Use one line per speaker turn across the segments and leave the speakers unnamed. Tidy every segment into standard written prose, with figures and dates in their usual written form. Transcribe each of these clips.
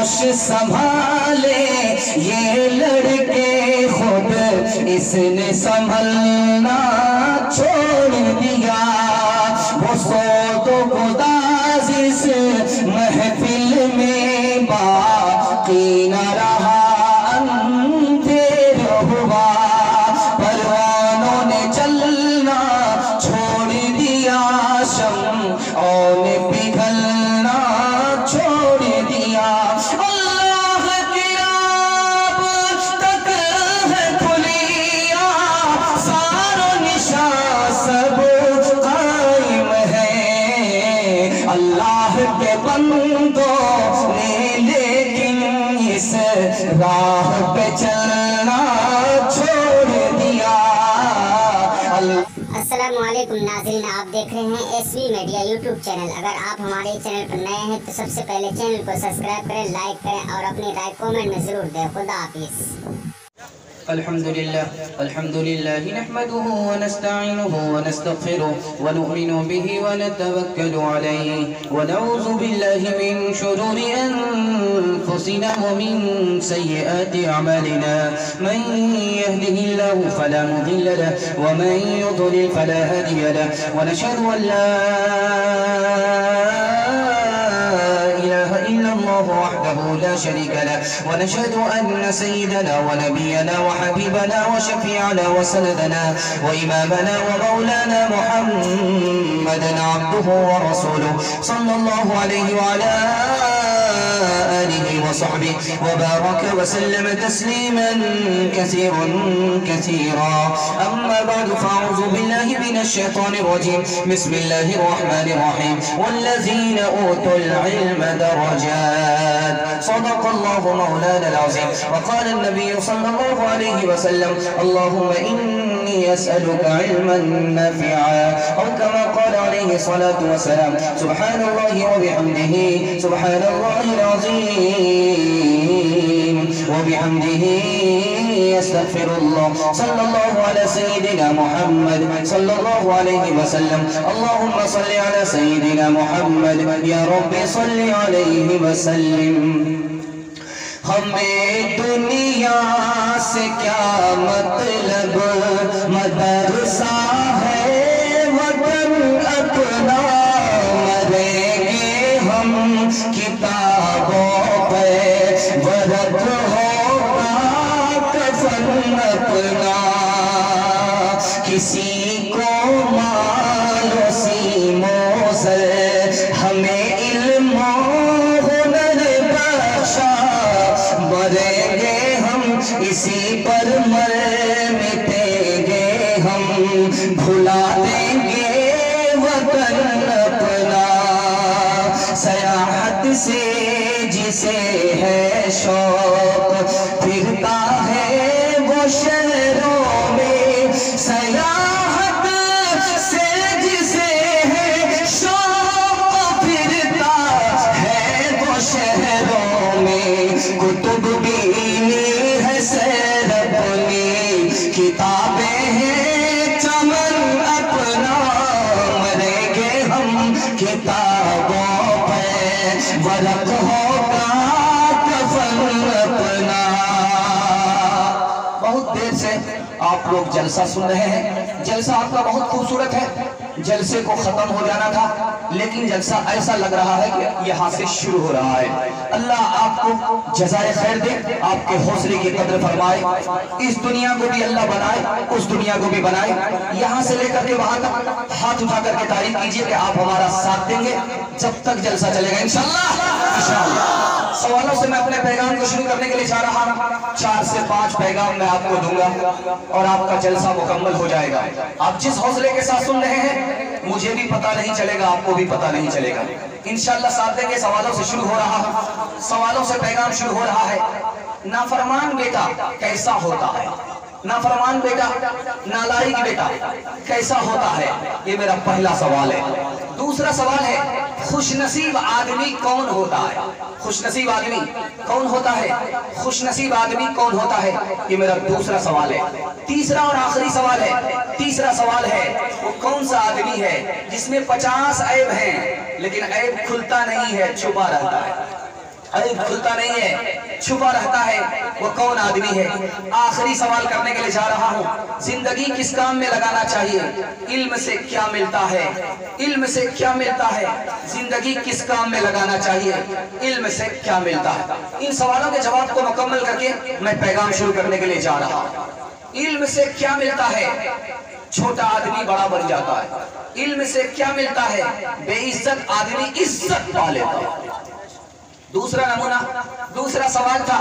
ہوش سنبھالے یہ لڑکے خود اس نے سنبھلنا چھوڑ دیا وہ سود و گداز اس محفل میں باقی نہ رہا اندھیر ہوا پروانوں نے چلنا چھوڑ دیا شمعوں نے پگھلنا چھوڑ دیا اللہ کی راب تک ہے کھلیا سار و نشاں سب قائم ہے اللہ کے بندوں نے لیکن اس راہ پہ چلنا چھوڑ دیا
السلام علیکم ناظرین، آپ دیکھ رہے ہیں S V media YouTube channel. اگر آپ ہمارے چینل پر نئے ہیں تو سب سے پہلے چینل کو سبسکرائب کریں، لائک کریں اور اپنی رائے کومنٹ میں ضرور دیں۔ خدا حافظ۔
الحمد لله نحمده ونستعينه ونستغفره ونؤمن به ونتوكل عليه ونعوذ بالله من شرور أنفسنا ومن سيئات أعمالنا من يهده الله فلا مضل له ومن يضلل فلا هادي له ونشهد أن لا إله إلا الله وحده لا شريك له ونشهد أن سيدنا ونبينا وحبيبنا وشفيعنا وسندنا وإمامنا ومولانا محمدا عبده ورسوله صلى الله عليه وعلى آله وصحبه وبارك وسلم تسليما كثيرا كثيرا أما بعد فأعوذ بالله من الشيطان الرجيم بسم الله الرحمن الرحيم والذين أوتوا العلم درجات صدق الله مولانا العظيم وقال النبي صلى الله عليه وسلم اللهم إني أسألك علما نافعا أو كما قال عليه الصلاة والسلام سبحان الله وبحمده سبحان الله العظيم وبحمده يستغفر الله صلى الله على سيدنا محمد صلى الله عليه وسلم اللهم صل على سيدنا محمد يا رب صل عليه وسلم ہمیں دنیا سے کیا مطلب مدرسہ ہے وطن اپنا مریں گے ہم کتابوں پہ ورق ہوگا کفن اپنا کسی کو مال و سیموں سے ہمیں علم و ہنر بخشا مریں گے ہم اسی پر مٹیں گے ہم بھلا دیں گے وطن اپنا سیاحت سے جسے ہے شوق پھرتا ہے وہ شہروں میں سیاحت سے جسے ہے شوق پھرتا ہے وہ شہروں میں کتب بینی ہے سیر اپنی کتابیں ہیں چمن اپنا مریں گے ہم کتابوں پہ ورق ہوگا کفن اپنا بہت دیر سے آپ لوگ جلسہ سن رہے ہیں جلسہ آپ کا بہت خوبصورت ہے جلسے کو ختم ہو جانا تھا لیکن جلسہ ایسا لگ رہا ہے کہ یہاں سے شروع ہو رہا ہے اللہ آپ کو جزائے خیر دے آپ کے حوصلے کی قدر فرمائے اس دنیا کو بھی اللہ بنائے اس دنیا کو بھی بنائے یہاں سے لے کر کے وہاں تک ہاتھ اٹھا کر کے تعریف کیجئے کہ آپ ہمارا ساتھ دیں گے جب تک جلسہ چلے گا انشاءاللہ سوالوں سے میں اپنے پیغام کو شروع کرنے کے لیے چاہ رہا ہوں 4 سے 5 پیغام میں آپ کو دوں گا اور آپ کا جلسہ مکمل ہو جائے گا آپ جس حوصلے کے ساتھ سن رہے ہیں مجھے بھی پتہ نہیں چلے گا آپ کو بھی پتہ نہیں چلے گا انشاءاللہ ساتھ دیں گے سوالوں سے شروع ہو رہا ہے سوالوں سے پیغام شروع ہو رہا ہے نافرمان بیٹا کیسا ہوتا ہے نافرمان بیٹا نالائق بیٹا کیسا ہوتا ہے یہ میرا پہلا سوال ہے دوسرا سوال ہے خوش نصیب آدمی کون ہوتا ہے خوش نصیب آدمی کون ہوتا ہے خوش نصیب آدمی کون ہوتا ہے یہ میرا دوسرا سوال ہے تیسرا اور آخری سوال ہے تیسرا سوال ہے وہ کون سا آدمی ہے جس میں 50 عیب ہیں لیکن عیب کھلتا نہیں ہے چھپا رہتا ہے عیب کھلتا نہیں ہے، چھپا رہتا ہے، وہ کون آدمی ہے؟ آخری سوال کرنے کے لیے جا رہا ہوں، زندگی کس کام میں لگانا چاہیے؟ علم سے کیا ملتا ہے؟ علم سے کیا ملتا ہے؟ زندگی کس کام میں لگانا چاہیے؟ علم سے کیا ملتا ہے؟ ان سوالوں کے جواب کو مکمل کر کے میں پیغام شروع کرنے کے لیے جا رہا ہوں۔ علم سے کیا ملتا ہے؟ چھوٹا آدمی بڑا بن جاتا ہے۔ علم سے کیا ملتا ہے؟ بے عزت آدمی عزت پا لیتا ہے۔ دوسرا نمونہ، دوسرا سوال تھا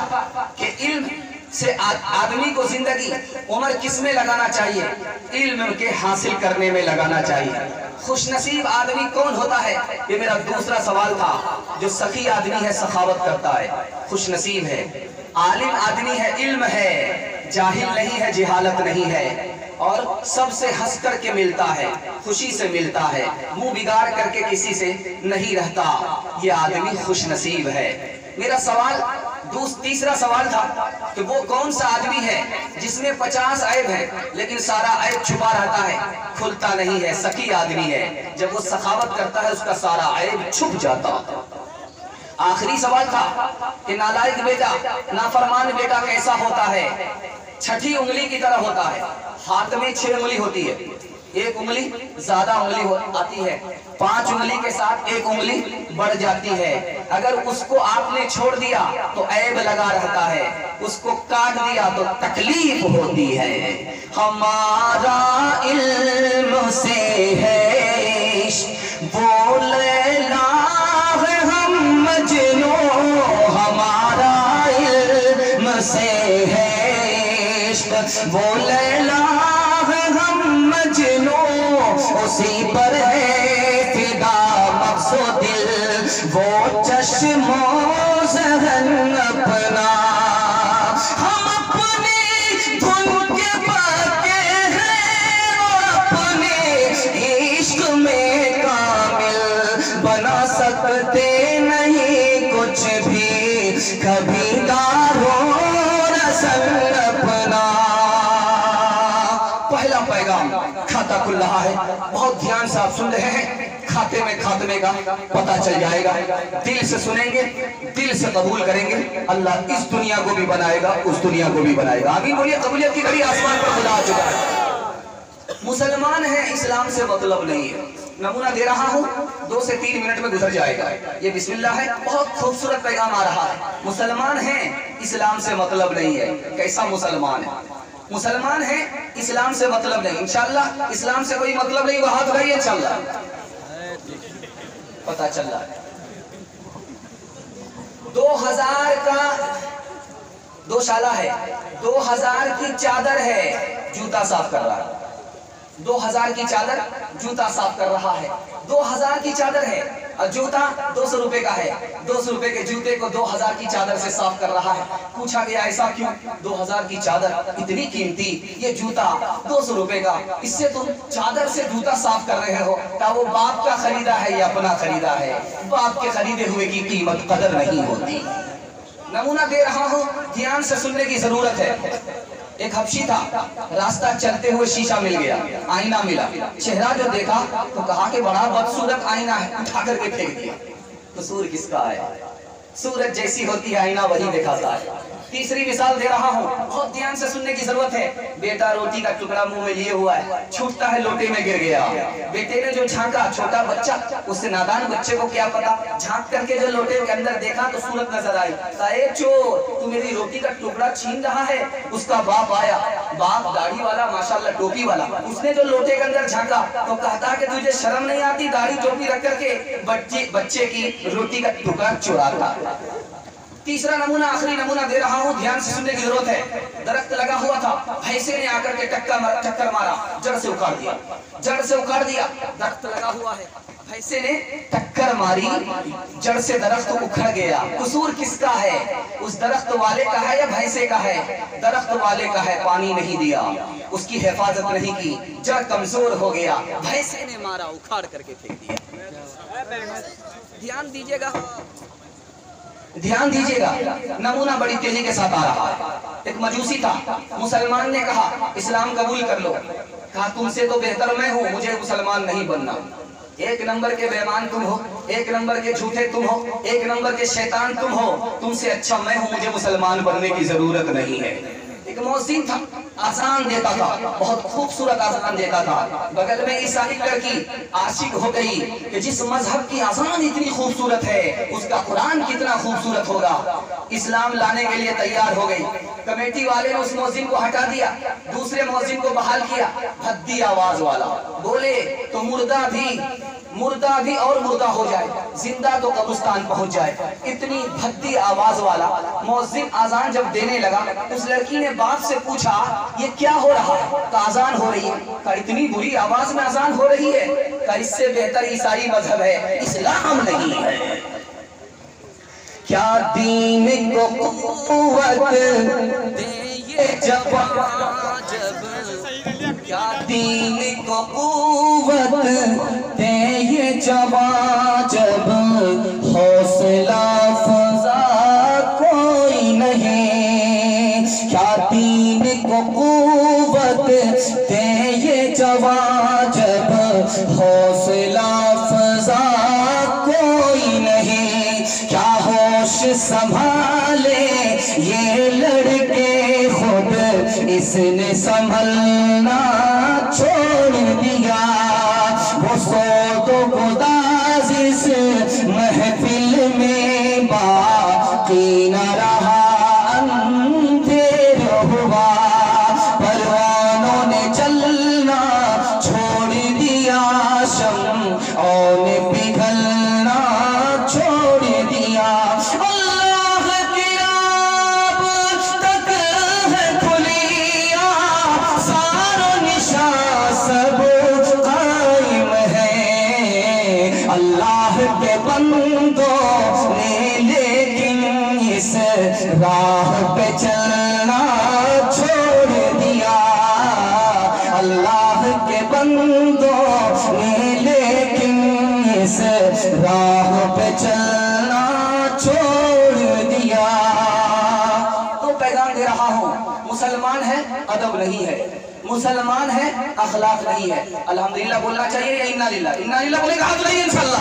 کہ علم سے آدمی کو زندگی عمر کس میں لگانا چاہیے؟ علم کے حاصل کرنے میں لگانا چاہیے۔ خوش نصیب آدمی کون ہوتا ہے؟ یہ میرا دوسرا سوال تھا۔ جو سخی آدمی ہے سخاوت کرتا ہے، خوش نصیب ہے۔ عالم آدمی ہے، علم ہے، جاہل نہیں ہے، جہالت نہیں ہے، اور سب سے ہنس کر کے ملتا ہے، خوشی سے ملتا ہے، منہ بگاڑ کر کے کسی سے نہیں رہتا، یہ آدمی خوش نصیب ہے۔ میرا سوال تیسرا سوال تھا کہ وہ کون سا آدمی ہے جس میں 50 عیب ہے لیکن سارا عیب چھپا رہتا ہے، کھلتا نہیں ہے، سخی آدمی ہے، جب وہ سخاوت کرتا ہے اس کا سارا عیب چھپ جاتا۔ آخری سوال تھا کہ نالائق بیٹا، نافرمان بیٹا کیسا ہوتا ہے؟ چھٹی انگلی کی طرح ہوتا ہے۔ ہاتھ میں 6 انگلی ہوتی ہے، ایک انگلی زیادہ انگلی آتی ہے، 5 انگلی کے ساتھ ایک انگلی بڑھ جاتی ہے۔ اگر اس کو آپ نے چھوڑ دیا تو عیب لگا رہتا ہے، اس کو کاٹ دیا تو تکلیف ہوتی ہے۔ ہمارا علم سے ہے وہ لیلا ہے ہم مجنو، ہمارا علم سے ہے وہ لیلا ہے ہم مجنو، اسی پر ہے فدا مغز و دل، وہ چشم و ذہن اپنا، ہم اپنی دھن کے پاکے ہیں اور اپنے عشق میں کامل بنا سکتے نہیں کچھ بھی، کبھی دارو رسل اپنا۔ پہلا پیغام کھاتا کھل رہا ہے، بہت دھیان سے آپ سن رہے ہیں، کھاتے میں خاتمے کا پتہ چل جائے گا۔ دل سے سنیں گے، دل سے قبول کریں گے، اللہ اس دنیا کو بھی بنائے گا، اس دنیا کو بھی بنائے گا۔ آمین بولیے۔ قبولیت کی گھڑی آسمان پر خدا آ چکا ہے۔ مسلمان ہیں، اسلام سے مطلب نہیں ہے۔ نمونہ دے رہا ہوں، 2 سے 3 منٹ میں گزر جائے گا۔ یہ بسم اللہ ہے، بہت خوبصورت پیغام آ رہا ہے۔ مسلمان ہیں، اسلام سے مطلب نہیں ہے۔ کیسا مسلمان ہے؟ مسلمان ہیں، اسلام سے مطلب نہیں۔ انشاءاللہ اسلام سے کوئی مطلب نہیں، وہ ہاتھ اٹھائیے انشاءاللہ۔ پتہ چل رہا ہے 2000 کا دوشالہ ہے، 2000 کی چادر ہے، جوتا صاف کر رہا ہے۔ 2000 کی چادر جوتا صاف کر رہا ہے، 2000 کی چادر ہے اور جوتا 200 روپے کا ہے، 200 روپے کے جوتے کو 2000 کی چادر سے صاف کر رہا ہے۔ پوچھا گیا ایسا کیوں؟ 2000 کی چادر اتنی قیمتی، یہ جوتا 200 روپے کا، اس سے تم چادر سے جوتا صاف کر رہے ہو، کیا وہ باپ کا خریدا ہے یا اپنا خریدا ہے؟ باپ کے خریدے ہوئے کی قیمت قدر نہیں ہوتی۔ نمونہ دے رہا ہوں، دھیان سے سننے کی ضرورت ہے۔ ایک حبشی تھا، راستہ چلتے ہوئے شیشہ مل گیا، آئینہ ملا، چہرہ جو دیکھا تو کہا کہ بڑا بدصورت آئینہ ہے، اٹھا کر کے پھینک دیا۔ قصور کس کا ہے؟ صورت جیسی ہوتی ہے آئینہ وہی دکھاتا ہے۔ تیسری مثال دے رہا ہوں، بہت دھیان سے سننے کی ضرورت ہے۔ بیٹا روٹی کا ٹکڑا منہ میں لیے ہوا ہے، چھوٹتا ہے لوٹے میں گر گیا۔ بیٹے نے جو جھانکا، چھوٹا بچہ، اس سے نادان بچے کو کیا پتا، جھانک کر کے جو لوٹے کے اندر دیکھا تو صورت نظر آئی، کہا اے چور، تو میری روٹی کا ٹکڑا چھین رہا ہے۔ اس کا باپ آیا، باپ داڑھی والا، ماشاءاللہ ٹوپی والا، اس نے جو لوٹے کے اندر جھانکا تو کہتا کہ تجھے شرم نہیں آتی داڑھی ٹوپی رکھ کر کے بچے کی روٹی کا ٹکڑا چراتا۔ تیسرا نمونہ، آخری نمونہ دے رہا ہوں، دھیان سے سننے کی ضرورت ہے۔ درخت لگا ہوا تھا، بھینسے نے آ کر کے ٹکر مارا، جڑ سے اکھاڑ دیا، جڑ سے اکھاڑ دیا۔ درخت لگا ہوا ہے، بھینسے نے ٹکر ماری، جڑ سے درخت اکھڑ گیا۔ قصور کس کا ہے؟ اس درخت والے کا ہے یا بھینسے کا ہے؟ درخت والے کا ہے، پانی نہیں دیا، اس کی حفاظت نہیں کی، جڑ کمزور ہو گیا، بھینسے نے مارا، اکھاڑ کر کے پھینک دیا۔ دھیان دیجیے گا، دھیان دیجیے گا، نمونہ بڑی تیزی کے ساتھ آ رہا ہے۔ ایک مجوسی تھا، مسلمان نے کہا اسلام قبول کر لو، کہا تم سے تو بہتر میں ہوں، مجھے مسلمان نہیں بننا۔ एक नंबर के बेईमान तुम हो, एक नंबर के झूठे तुम हो, एक नंबर के शैतान तुम हो, तुमसे अच्छा मैं हूं, मुझे मुसलमान बनने की जरूरत नहीं है। एक मौज़िन था, आज़ान देता था, बहुत खूबसूरत आज़ान देता था। बगल में ईसाई लड़की आशिक हो गई कि जिस मजहब की आज़ान इतनी खूबसूरत है उसका कुरान कितना खूबसूरत होगा। इस्लाम लाने के लिए तैयार हो गई। कमेटी वाले ने उस मौज़िन को हटा दिया, दूसरे मौज़िन को बहाल किया, भद्दी आवाज वाला। बोले तो मुर्दा भी और मुर्दा हो जाए, जिंदा तो कब्रिस्तान पहुंच जाए। इतनी भद्दी आवाज वाला मौज़िन आज़ान जब देने लगा, उस लड़की ने बाप से पूछा ये क्या हो रहा है? तो आज़ान हो रही है। का इतनी बुरी आवाज में आज़ान हो रही है? का इससे बेहतर ईसाई मजहब है, इस्लाम नहीं है। क्या दीन को कुव्वत दे ये जवान जब, क्या दीन को कुव्वत दे ये जवान जब, हौसला फजा कोई नहीं। क्या दीन को कुव्वत दे ये जवान जब, हौसला फजा कोई नहीं। क्या होश संभाले ये लड़के खुद इसने संभलना छोड़ दिया। वो सोतो गुदाजिश महफिल में बाकी न रहा, अंधेर हुआ। परवानों ने चलना छोड़ दिया, शम्ओं ने पिघलना छोड़ दिया। अल्लाह की राह तक है खुलिया, सारो निशान सब कायम है। अल्लाह के बंदों ने लेकिन इस राह पे चलना छोड़ दिया। अल्लाह के बंदों ने लेकिन इस राह पे चलना छोड़ दिया। तो पैगाम दे रहा हूँ, मुसलमान है अदब नहीं है, मुसलमान है अखलाक नहीं है। अल्हम्दुलिल्लाह बोलना चाहिए या इन्ना लिल्लाह बोलेगा हाथ नहीं इंशाल्लाह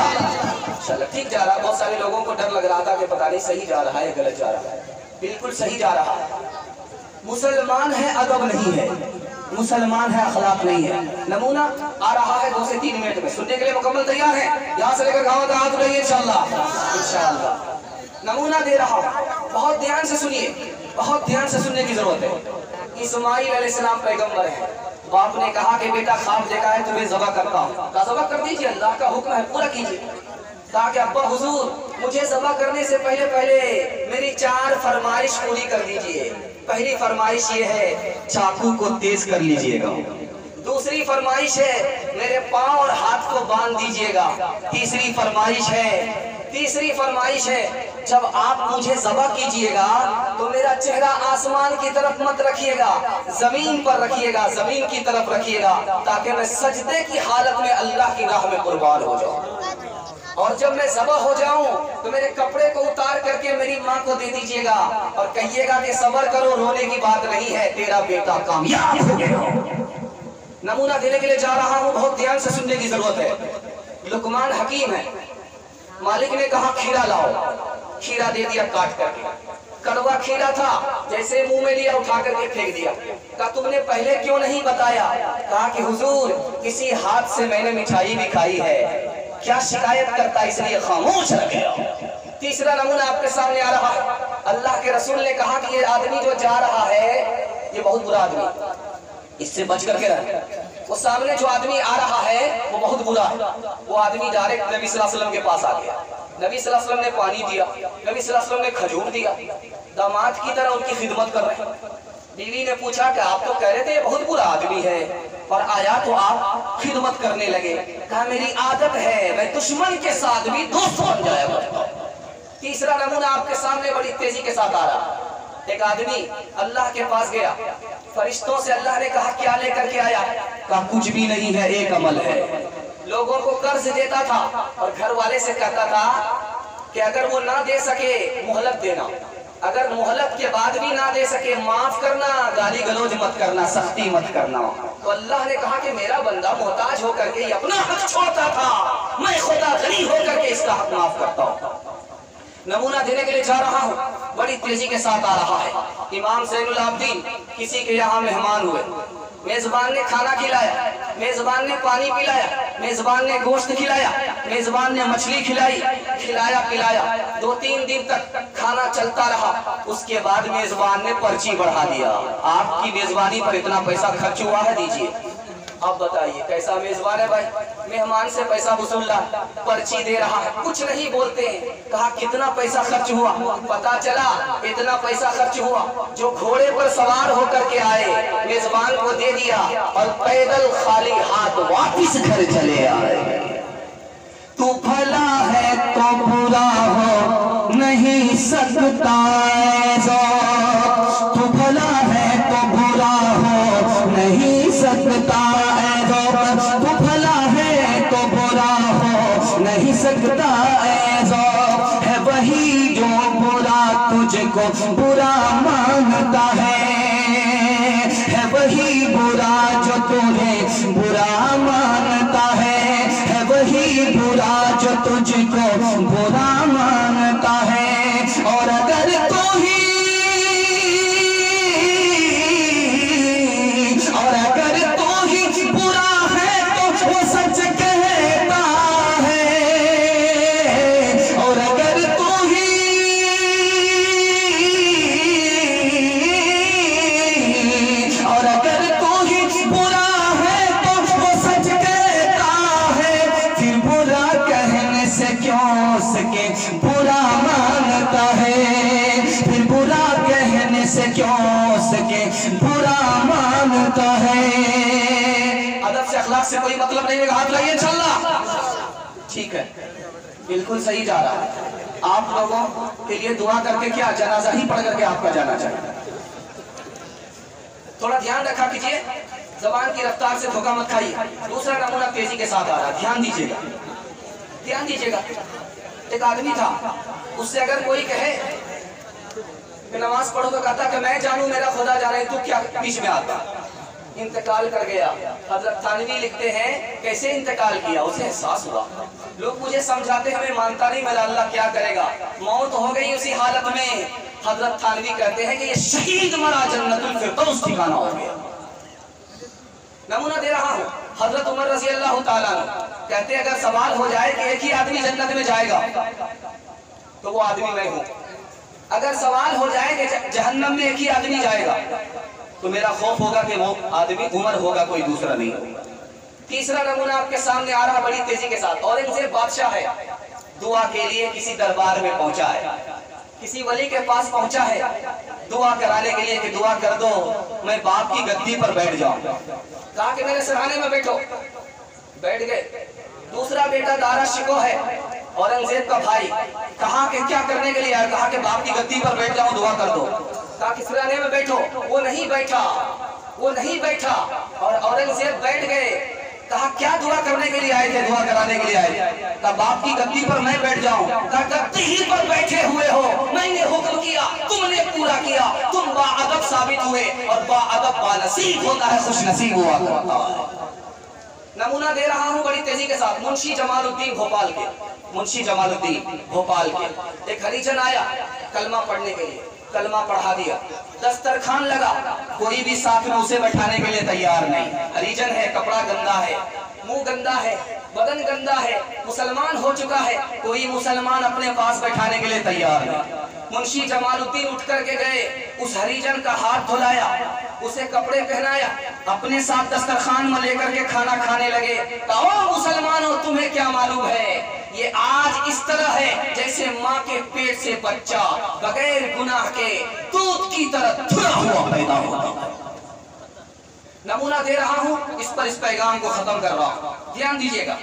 ठीक जा रहा। बहुत सारे लोगों को डर लग रहा था कि पता नहीं सही जा रहा है गलत जा रहा है। बिल्कुल सही जा रहा है। मुसलमान है अदब नहीं है, मुसलमान है अखलाक नहीं है। नमूना आ रहा है 2 से 3 मिनट में, सुनने के लिए मुकम्मल तैयार है? यहाँ से लेकर गाँव तक हाथ उठाइए इंशाल्लाह। नमूना दे रहा हूँ, बहुत ध्यान से सुनिए, बहुत ध्यान से सुनने की जरूरत है। इस्माइल अलैहिस्सलाम पैगंबर है। बाप ने कहा कि बेटा ख्वाब देखा है, तुम्हें ज़बह करता हूँ। कहा ज़बह कर दीजिए, अल्लाह का हुक्म है, पूरा कीजिए। कहा कि अब्बा हुजूर, मुझे ज़बह करने से पहले मेरी 4 फरमाइश पूरी कर दीजिए। पहली फरमाइश ये है चाकू को तेज कर लीजिएगा। दूसरी फरमाइश है मेरे पाँव और हाथ को बांध दीजिएगा। तीसरी फरमाइश है जब आप मुझे ज़बह कीजिएगा तो मेरा चेहरा आसमान की तरफ मत रखिएगा, जमीन पर रखिएगा, जमीन की तरफ रखिएगा, ताकि मैं सजदे की हालत में अल्लाह की राह में कुर्बान हो जाऊं। और जब मैं ज़बह हो जाऊं तो मेरे कपड़े को उतार करके मेरी माँ को दे दीजिएगा और कहिएगा कि सब्र करो, रोने की बात नहीं है, तेरा बेटा कामयाब हो गया। नमूना देने के लिए जा रहा हूँ, बहुत ध्यान से सुनने की जरूरत है। लुकमान हकीम है। मालिक ने कहा खीरा लाओ, खीरा दे दिया काट करके। कड़वा खीरा था, जैसे मुंह में लिया उठा करके फेंक दिया। कहा तुमने पहले क्यों नहीं बताया? कहा कि हुजूर किसी हाथ से मैंने मिठाई भी खाई है, क्या शिकायत करता, इसलिए खामोश रह गया। तीसरा नमूना आपके सामने आ रहा है। अल्लाह के रसूल ने कहा कि ये आदमी जो जा रहा है ये बहुत बुरा आदमी, इससे बच करके रहे। वो सामने जो आदमी आ रहा है वो बहुत बुरा है। वो आदमी डायरेक्ट नबी सल्लल्लाहु अलैहि वसल्लम के पास आ गया। नबी सल्लल्लाहु अलैहि वसल्लम ने पानी दिया, नबी सल्लल्लाहु अलैहि वसल्लम ने खजूर दिया, दामाद की तरह उनकी खिदमत कर रहे हैं। बीवी ने पूछा कि आप तो कह रहे थे ये बहुत बुरा आदमी है, और आया तो आप खिदमत करने लगे। कहा मेरी आदत है, मैं दुश्मन के साथ भी दोस्त बन जाया करता हूं। तीसरा नमूना आपके सामने बड़ी तेजी के साथ आ रहा। एक आदमी अल्लाह के पास गया, फरिश्तों से अल्लाह ने कहा क्या लेकर के आया? कहा कुछ भी नहीं है, एक अमल है। लोगों को कर्ज देता था और घर वाले से कहता था कि अगर वो ना दे सके मोहलत देना, अगर मोहलत के बाद भी ना दे सके, माफ करना, गाली गलौज मत करना, सख्ती मत करना। तो अल्लाह ने कहा कि मेरा बंदा मोहताज होकर के ये अपना हक छोड़ता था, मैं खुदा गनी होकर के इसका हक माफ करता हूँ। नमूना देने के लिए जा रहा हूँ, बड़ी तेजी के साथ आ रहा है। इमाम ज़ैनुल आबिदीन किसी के यहाँ मेहमान हुए, मेजबान ने खाना खिलाया, मेजबान ने पानी पिलाया, मेजबान ने गोश्त खिलाया, मेजबान ने मछली खिलाई, खिलाया पिलाया। 2-3 दिन तक खाना चलता रहा। उसके बाद मेजबान ने पर्ची बढ़ा दिया, आपकी मेजबानी पर इतना पैसा खर्च हुआ है, दीजिए। अब बताइए कैसा मेजबान है भाई, मेहमान से पैसा वसूल रहा, पर्ची दे रहा है, कुछ नहीं बोलते हैं। कहा कितना पैसा खर्च हुआ, पता चला इतना पैसा खर्च हुआ। जो घोड़े पर सवार होकर के आए, मेजबान को दे दिया और पैदल खाली हाथ वापिस घर चले आए। तू भला है तो बुरा हो नहीं सकता, तू भला है तो बुरा हो नहीं सकता, तू भला है तो बुरा हो नहीं सकता। है वही जो बुरा तुझको बुरा मानता है वही बुरा जो तुझे बुरा मानता है वही बुरा जो तुझको बुरा मानता है। और अगर तू ही बुरा है तो वो सच कहता है, और अगर तू ही बुरा है तो वो सच कहता है। फिर बुरा कहने से क्यों सके बुरा मानता है, फिर बुरा कहने से क्यों सके बुरा मानता है। अदब से अखलाक से कोई मतलब नहीं है, हाथ लाइए इंशाअल्लाह। ठीक है, बिल्कुल सही जा रहा है। आप लोगों के लिए दुआ करके क्या जनाजा ही पढ़ करके आपका जाना चाहिए। थोड़ा ध्यान रखा कीजिए, जबान की रफ्तार से धोखा मत खाइए। दूसरा नमूना तेजी के साथ आ रहा है, ध्यान दीजिएगा, ध्यान दीजिएगा। एक आदमी था, उससे अगर कोई कहे कि नमाज पढ़ो तो कहता कि मैं जानू मेरा खुदा जाने, तू क्या बीच में आता। इंतकाल कर गया। हजरत थानवी लिखते हैं कैसे इंतकाल किया, उसे एहसास हुआ। लोग मुझे समझाते हमें मानता नहीं, मेरा अल्लाह क्या करेगा, मौत हो गई उसी हालत में। हजरत थानवी कहते हैं कि ये शहीद मरा, जन्नतुल फिरदौस ठिकाना हो गया। नमूना दे रहा हूँ, हजरत उमर रज़ी अल्लाह ताला कहते हैं अगर सवाल हो जाए कि एक ही आदमी जन्नत में जाएगा तो वो आदमी मैं हूँ। अगर सवाल हो जाए कि जहन्नम में एक ही आदमी जाएगा तो मेरा खौफ होगा कि वो आदमी उमर होगा, कोई दूसरा नहीं होगा। तीसरा नमूना आपके सामने आ रहा बड़ी तेजी के साथ। औरंगजेब बादशाह है, दुआ के लिए किसी दरबार में पहुंचा है, किसी वली के पास पहुंचा है दुआ कराने के लिए कि दुआ कर दो मैं बाप की गद्दी पर बैठ जाऊं। कहा कि मेरे सराहने में बैठो, बैठ गए। दूसरा बेटा दारा शिको है, औरंगजेब का भाई, कहा कि क्या करने के लिए आया, कहा कि बाप की गद्दी पर बैठ जाऊं, दुआ कर दो। कहा कि सराहने में बैठो, वो नहीं बैठा, वो नहीं बैठा और औरंगजेब बैठ गए। कहा क्या दुआ करने के लिए आए थे, दुआ कराने के लिए आए थे। कहा बाप की गद्दी पर मैं बैठ जाऊं। कहा गद्दी ही पर बैठे हुए हो, मैंने हुक्म किया, तुमने पूरा किया, तुम बाअदब साबित हुए और बाअदब बानसीब होता है, खुश नसीब हुआ करता है। नमूना दे रहा हूं बड़ी तेजी के साथ। मुंशी जमालुद्दीन भोपाल के, मुंशी जमालुद्दीन भोपाल के एक हरिजन आया कलमा पढ़ने के लिए, कलमा पढ़ा दिया, दस्तरखान लगा, कोई भी साथ में उसे बैठाने के लिए तैयार नहीं। हरिजन है, कपड़ा गंदा है, मुंह गंदा है, बदन गंदा है, मुसलमान हो चुका है, कोई मुसलमान अपने पास बैठाने के लिए तैयार नहीं। मुंशी जमालुद्दीन उठ करके गए, उस हरिजन का हाथ धुलाया, उसे कपड़े पहनाया, अपने साथ दस्तरखान में लेकर के खाना खाने लगे। कहो मुसलमानों तुम्हें क्या मालूम है, ये आज इस तरह है जैसे माँ के पेट से बच्चा बगैर गुनाह के दूध की तरह धुला हुआ पैदा होता है। नमूना दे रहा हूँ, इस पर इस पैगाम को खत्म कर रहा हूँ, ध्यान दीजिएगा।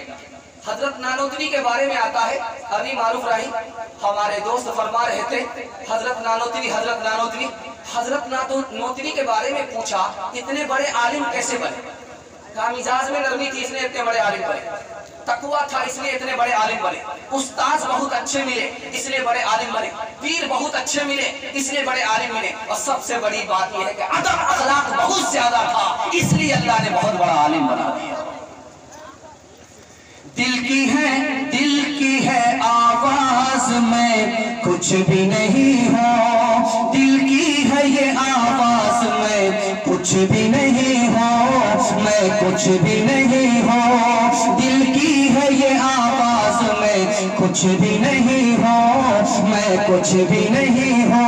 हजरत नानोतवी के बारे में आता है, अभी मारूफ राही हमारे दोस्त फरमा रहे थे हजरत नानोतवी, हजरत नानोतवी, हजरत नानोतवी के बारे में पूछा इतने बड़े आलिम कैसे बने। कहा मिजाज में नरमी थी इसलिए इतने बड़े आलिम बने। तकवा था इसलिए इतने बड़े आलिम बने, उस्ताद बहुत अच्छे मिले इसलिए बड़े आलिम बने, पीर बहुत अच्छे मिले इसलिए बड़े आलिम मिले, और सबसे बड़ी बात यह है कि अदब अखलाक बहुत ज्यादा था इसलिए अल्लाह ने बहुत बड़ा आलिम बना दिया। दिल की है आवाज में कुछ भी नहीं हो, दिल की है ये आवाज में कुछ भी नहीं हो, मैं कुछ भी नहीं हो, दिल की है ये आवाज में कुछ भी नहीं हो, मैं कुछ भी नहीं हो,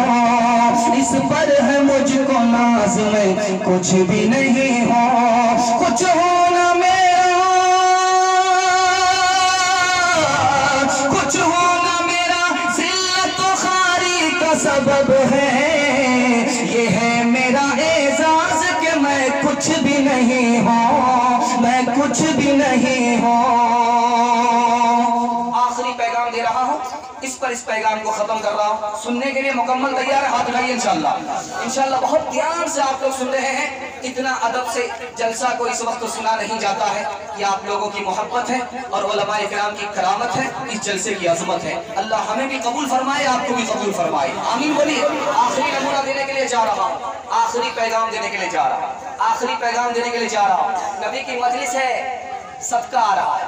इस पर है मुझको नाज में कुछ भी नहीं हो, कुछ होना सबब है, ये है मेरा एजाज कि मैं कुछ भी नहीं हूँ, मैं कुछ भी नहीं हूँ। आखिरी पैगाम दे रहा हूँ, इस पैगाम को खत्म कर रहा हूँ। सुनने के लिए मुकम्मल तैयार है? हाथ उठाइए इंशाल्लाह। इंशाल्लाह बहुत ध्यान से आप लोग सुन रहे हैं। इतना अदब से जलसा को इस वक्त सुना नहीं जाता है। ये आप लोगों की मोहब्बत है और उलमाए किराम की करामत है, इस जलसे की अजमत है। अल्लाह हमें भी कबूल फरमाए, आपको भी कबूल फरमाए, आमीन बोलिए। आखिरी नमूना देने के लिए जा रहा हूँ, आखिरी पैगाम देने के लिए जा रहा हूँ, आखिरी पैगाम देने के लिए जा रहा हूँ। नबी की मजलिस है, सदका आ रहा है,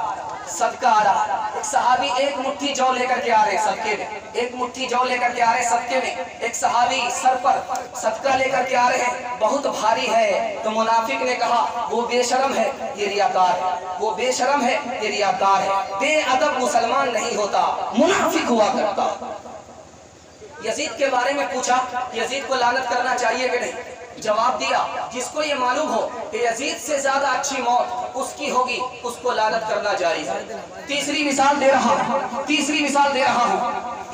सदका आ रहा है। एक सहाबी एक मुट्ठी जौ लेकर के आ रहे सदके में, एक मुट्ठी जौ लेकर के आ रहे सदके में। एक सहाबी सर पर सदका लेकर के आ रहे हैं, बहुत भारी है। तो मुनाफिक ने कहा वो बेशरम है, ये रियाकार है, वो बेशरम है, ये रियाकार है, बेअदब मुसलमान नहीं होता, मुनाफिक हुआ करता। यजीद के बारे में पूछा, यजीद को लानत करना चाहिए कि नहीं? जवाब दिया, जिसको ये मालूम हो कि यजीद से ज्यादा अच्छी मौत उसकी होगी, उसको लानत करना जायज है। तीसरी मिसाल दे रहा हूँ,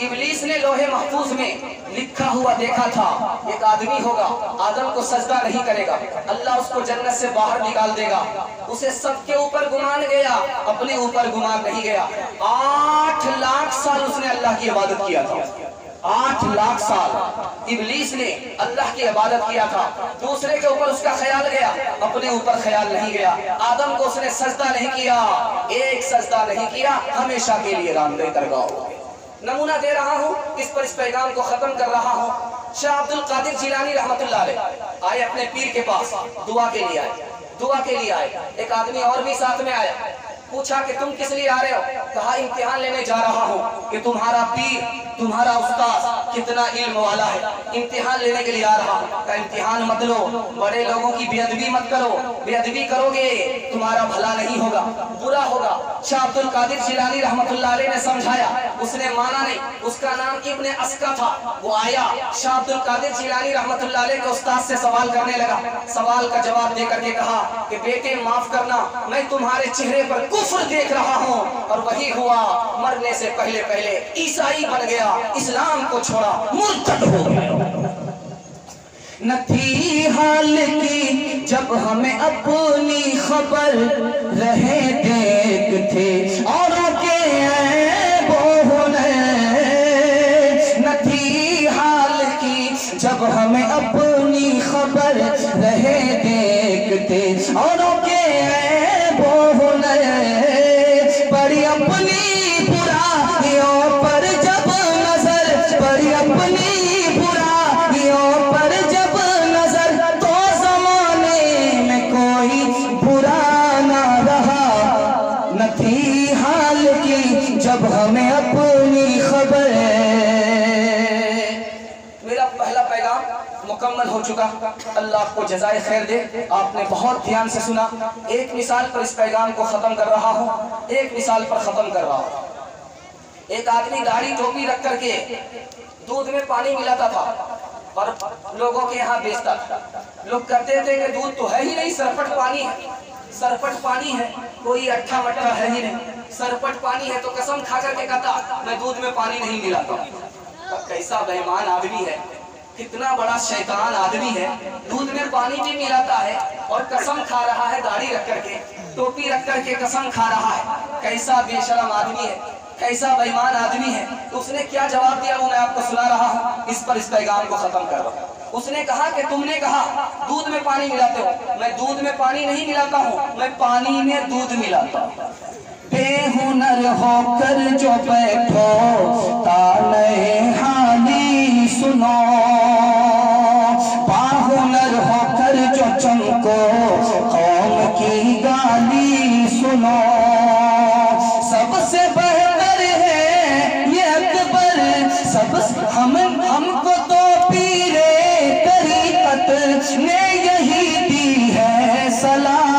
इब्लीस ने लोहे महफूज में लिखा हुआ देखा था, एक आदमी होगा, आदम को सजदा नहीं करेगा, अल्लाह उसको जन्नत से बाहर निकाल देगा। उसे सबके ऊपर गुमान गया, अपने ऊपर गुमान नहीं गया। 8 लाख साल उसने अल्लाह की इबादत किया था, 8 लाख साल इब्लीस ने अल्लाह की इबादत किया था। दूसरे के ऊपर उसका ख्याल गया, अपने ऊपर ख्याल नहीं गया। आदम को उसने सजदा नहीं किया, एक सजदा नहीं किया, हमेशा के लिए रामदेव दरगाह। नमूना दे रहा हूँ, इस पैगाम को खत्म कर रहा हूँ। शाह अब्दुल कादिर जिलानी रहमतुल्लाह अलैह आए अपने पीर के पास, दुआ के लिए आए, दुआ के लिए आए। एक आदमी और भी साथ में आया, पूछा कि तुम किस लिए आ रहे हो? कहा इम्तिहान लेने जा रहा हूँ कि तुम्हारा पीर, तुम्हारा उस्ताद कितना इल्म वाला है, इम्तिहान लेने के लिए आ रहा हूँ। कहा इम्तिहान मत लो, बड़े लोगों की बेअदबी मत करो, बेअदबी करोगे तुम्हारा भला नहीं होगा, बुरा होगा। शाह अब्दुल कादिर जिलानी रहमतुल्लाह अलैह ने समझाया, उसने माना नहीं। उसका नाम इब्ने अस्का था। वो आया, शाह अब्दुल कादिर जिलानी रहमतुल्लाह अलैह के उस्ताद से सवाल करने लगा। सवाल का जवाब दे करके कहा कि बेटे माफ करना, मैं तुम्हारे चेहरे पर कुफ्र देख रहा हूँ, और वही हुआ, मरने से पहले पहले ईसाई बन गया, इस्लाम को छोड़ा, मुर्तद हो गया। न थी हाल की जब हमें अपनी खबर रहे देखते औरों के ऐबों ने, न थी हाल की जब हमें अपनी खबर रहे देखते औरों के ऐबों ने, पड़ी अपनी बुराइयों पर जब नजर, पड़ी अपनी बुराइयों पर जब नजर, तो जमाने में कोई बुरा ना रहा, न थी हाल की जब हमें अपनी खबर। मेरा पहला पैगाम मुकम्मल हो चुका, अल्लाह आपको जज़ाए खैर दे। आपने बहुत ध्यान से सुना। एक मिसाल पर इस पैगाम को खत्म कर रहा हूँ, एक मिसाल पर खत्म कर रहा हूँ। एक आदमी दाढ़ी टोपी रख करके दूध में पानी मिलाता था और लोगों के यहाँ बेचता था। लोग कहते थे कि दूध तो है ही नहीं, सरपट पानी है, सरपट पानी है, कोई अट्ठा मट्ठा है ही नहीं, सरपट पानी है। तो कसम खा करके कहता मैं दूध में पानी नहीं मिलाता। कैसा बेईमान आदमी है, कितना बड़ा शैतान आदमी है, दूध में पानी भी मिलाता है और कसम खा रहा है, दाढ़ी रख करके, टोपी रख करके कसम खा रहा है। कैसा बेशरम आदमी है, कैसा बेईमान आदमी है। तो उसने क्या जवाब दिया वो मैं आपको सुना रहा हूँ, इस पैगाम को खत्म कर रहा हूँ। उसने कहा कि तुमने कहा दूध में पानी मिलाते हो, मैं दूध में पानी नहीं मिलाता हूँ, मैं पानी में दूध मिलाता हूँ। बेहुनर होकर जो बैठो ताने हाली सुनो, बाहुनर होकर जो चमको कौम की गाली सुनो। सबसे बेहतर है ये अकबर, हमको तो पीरे तरीकत ने यही दी है सलाह।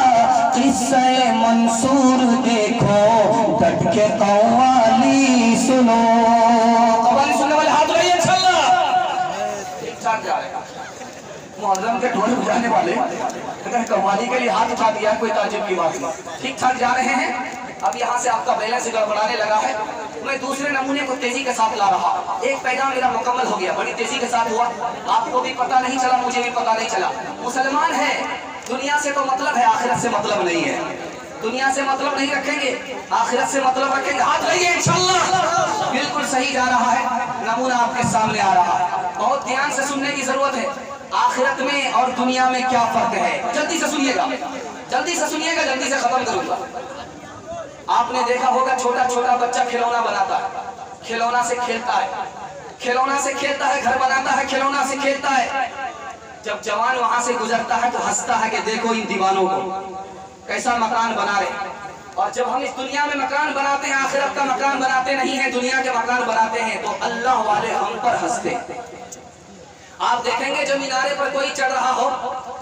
किस्से मंसूर देखो डट के कव्वाली सुनो। कव्वाली सुनने वाले हाथ उठाइए इंशाअल्लाह। ठीक ठाक जा रहे हैं मुअज्जिम के ढोल बजाने वाले, अगर कव्वाली के लिए हाथ उठा दिया कोई ताज्जुब की बात नहीं। ठीक ठाक जा रहे हैं। अब यहाँ से आपका बैलेंस गड़बड़ाने लगा है। मैं दूसरे नमूने को तेजी के साथ ला रहा। एक पैगाम मेरा मुकम्मल हो गया, बड़ी तेजी के साथ हुआ। आपको भी पता नहीं चला, मुझे भी पता नहीं चला। मुसलमान है, दुनिया से तो मतलब है, आखिरत से मतलब नहीं है। दुनिया से मतलब नहीं रखेंगे, आखिरत से मतलब रखेंगे। हाथ लगाइए इंशाअल्लाह। बिल्कुल सही जा रहा है, नमूना आपके सामने आ रहा है। बहुत ध्यान से सुनने की जरूरत है। आखिरत में और दुनिया में क्या फर्क है, जल्दी से सुनिएगा, जल्दी से सुनिएगा, जल्दी से खत्म करूंगा। आपने देखा होगा छोटा छोटा बच्चा खिलौना बनाता है, खिलौना से खेलता है, खिलौना से खेलता है, घर बनाता है, खिलौना से खेलता है। जब जवान वहां से गुजरता है तो हंसता है कि देखो इन दीवानों को कैसा मकान बना रहे। और जब हम इस दुनिया में मकान बनाते हैं, आखिरत का मकान बनाते नहीं हैं, दुनिया के मकान बनाते हैं, तो अल्लाह वाले हम पर हंसते। आप देखेंगे जब मीनारे पर कोई चढ़ रहा हो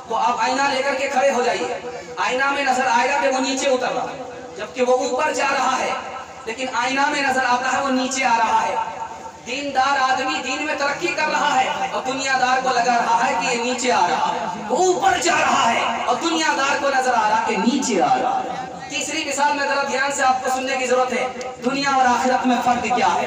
तो आप आईना लेकर के खड़े हो जाइए, आईना में नजर आएगा कि वो नीचे उतर रहा है, जबकि वो ऊपर जा रहा है, लेकिन आईना में नजर आता है वो नीचे आ रहा है। दीनदार आदमी दीन में तरक्की कर रहा है और दुनियादार को लगा रहा है कि ये नीचे आ रहा है, वो ऊपर जा रहा है और दुनियादार को नजर आ रहा है कि नीचे आ रहा है। तीसरी मिसाल में जरा ध्यान से आपको सुनने की जरूरत है। दुनिया और आखिरत में फर्क क्या है?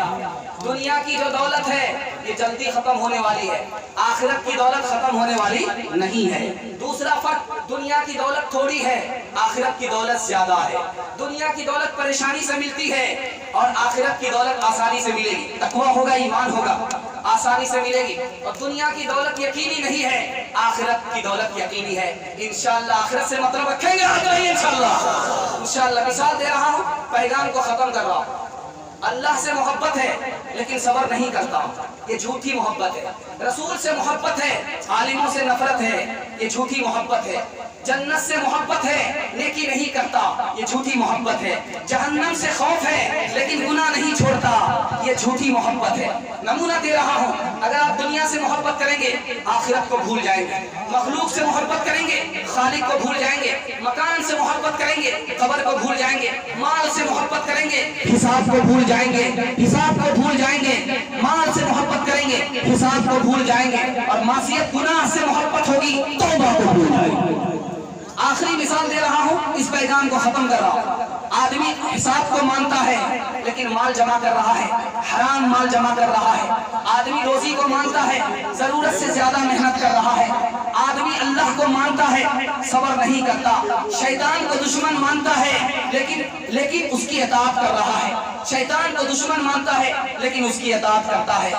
दुनिया की जो दौलत है ये जल्दी खत्म होने वाली है, आखिरत की दौलत खत्म होने वाली नहीं है। दूसरा फर्क, दुनिया की दौलत थोड़ी है, आखिरत की दौलत ज्यादा है। दुनिया की दौलत परेशानी से मिलती है और आखिरत की दौलत आसानी से मिलेगी। तकवा होगा, ईमान होगा, आसानी से मिलेगी। और दुनिया की दौलत यकीनी नहीं है, आखिरत की दौलत यकीनी है। इंशाअल्लाह आखिरत से मतलब रखेंगे इंशाअल्लाह। इंशाअल्लाह मिसाल दे रहा हूँ, पैगाम को खत्म कर रहा हूँ। अल्लाह से मोहब्बत है लेकिन सबर नहीं करता, ये झूठी मोहब्बत है। रसूल से मोहब्बत है, आलिमों से नफरत है, ये झूठी मोहब्बत है। जन्नत से मोहब्बत है, नेकी नहीं करता, ये झूठी मोहब्बत है। जहन्नम से खौफ है लेकिन गुनाह नहीं छोड़ता, ये झूठी मोहब्बत है। नमूना दे रहा हूँ, अगर आप दुनिया से मोहब्बत करेंगे आखिरत को भूल जाएंगे, मखलूक से मोहब्बत करेंगे खालिक को भूल जाएंगे, मकान से मोहब्बत करेंगे कब्र को भूल जाएंगे, माल से मोहब्बत करेंगे हिसाब को भूल जाएंगे, हिसाब को भूल जाएंगे, माल से मोहब्बत करेंगे हिसाब को भूल जाएंगे, और मासियत गुनाह से मोहब्बत होगी तौबा को भूल जाएंगे। आखिरी मिसाल दे रहा हूं, इस पैगाम को खत्म कर रहा हूं। आदमी हिसाब को मानता है लेकिन माल जमा कर रहा है, हराम माल जमा कर रहा है। आदमी रोजी को मानता है, जरूरत से ज्यादा मेहनत कर रहा है। आदमी अल्लाह को मानता है, सब्र नहीं करता। शैतान को दुश्मन मानता है लेकिन उसकी इताअत कर रहा है। शैतान को दुश्मन मानता है लेकिन उसकी इताअत करता है।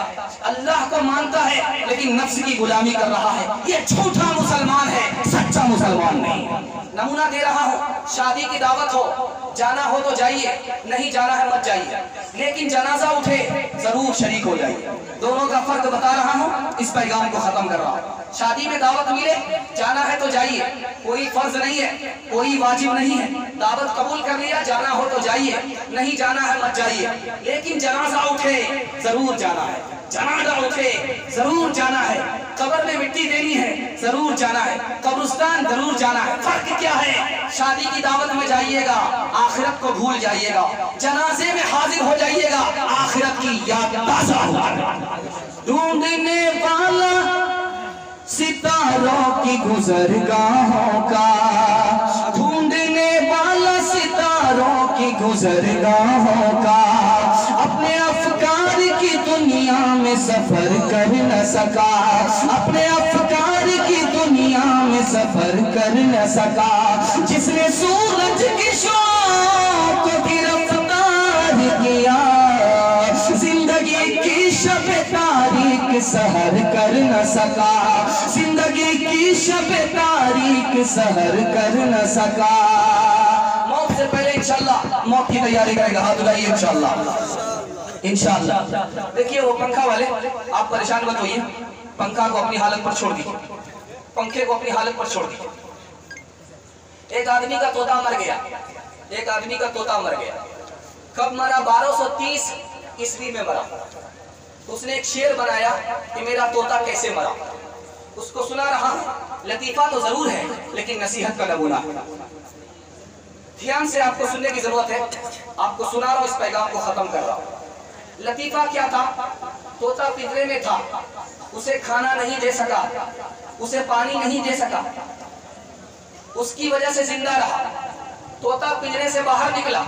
अल्लाह को मानता है लेकिन नफ्स की गुलामी कर रहा है। ये झूठा मुसलमान है, सच्चा मुसलमान नहीं। नमूना दे रहा हूँ, शादी की दावत हो, जाना हो तो जाइए, नहीं जाना है मत जाइए, लेकिन जनाजा उठे जरूर शरीक हो जाइए। दोनों का फर्क बता रहा हूँ, इस पैगाम को खत्म कर रहा हूँ। शादी में दावत मिले, जाना है तो जाइए, कोई फर्ज नहीं है, कोई वाजिब नहीं है। दावत कबूल कर लिया, जाना हो तो जाइए, नहीं जाना है मत जाइए, लेकिन जनाजा उठे जरूर जाना है। जनाजा उठे जरूर जाना है। कब्र में मिट्टी देनी है, जरूर जाना है। कब्रिस्तान जरूर जाना है। फर्क क्या है? शादी की दावत में जाइएगा, आखिरत को भूल जाइएगा। जनाजे में हाजिर हो जाइएगा, आखिरत की याद ताजा होगा। ढूंढने वाला सितारों की गुजरगाहों का, ढूंढने वाला सितारों की गुजरगाहों का, अपने अफकार की दुनिया में सफर कर न सका, अपने अफकार की दुनिया में सफर कर न सका। जिसने सूरज की शौक को गिरफ्तार किया, जिंदगी की शब तारीख सहर कर न सका, जिंदगी की शब तारीख सहर कर न सका। मौत से पहले इंशाल्लाह मौत की तैयारी करेगा। हाथ उठाइए इंशाल्लाह, इंशाल्लाह। देखिए वो पंखा वाले, आप परेशान मत होइए, पंखा को अपनी हालत पर छोड़ दीजिए, पंखे को अपनी हालत पर छोड़ दीजिए। एक आदमी का तोता मर गया, एक आदमी का तोता मर गया। कब मरा? 1230 ईस्वी में मरा। उसने एक शेर बनाया कि मेरा तोता कैसे मरा। उसको सुना रहा, लतीफा तो जरूर है लेकिन नसीहत का नमूना है। ध्यान से आपको सुनने की जरूरत है, आपको सुना रहा हूं, इस पैगाम को खत्म कर रहा हूं। लतीफा क्या था? तोता पिंजरे में था, उसे खाना नहीं दे सका, उसे पानी नहीं दे सका, उसकी वजह से जिंदा रहा। तोता पिंजरे से बाहर निकला,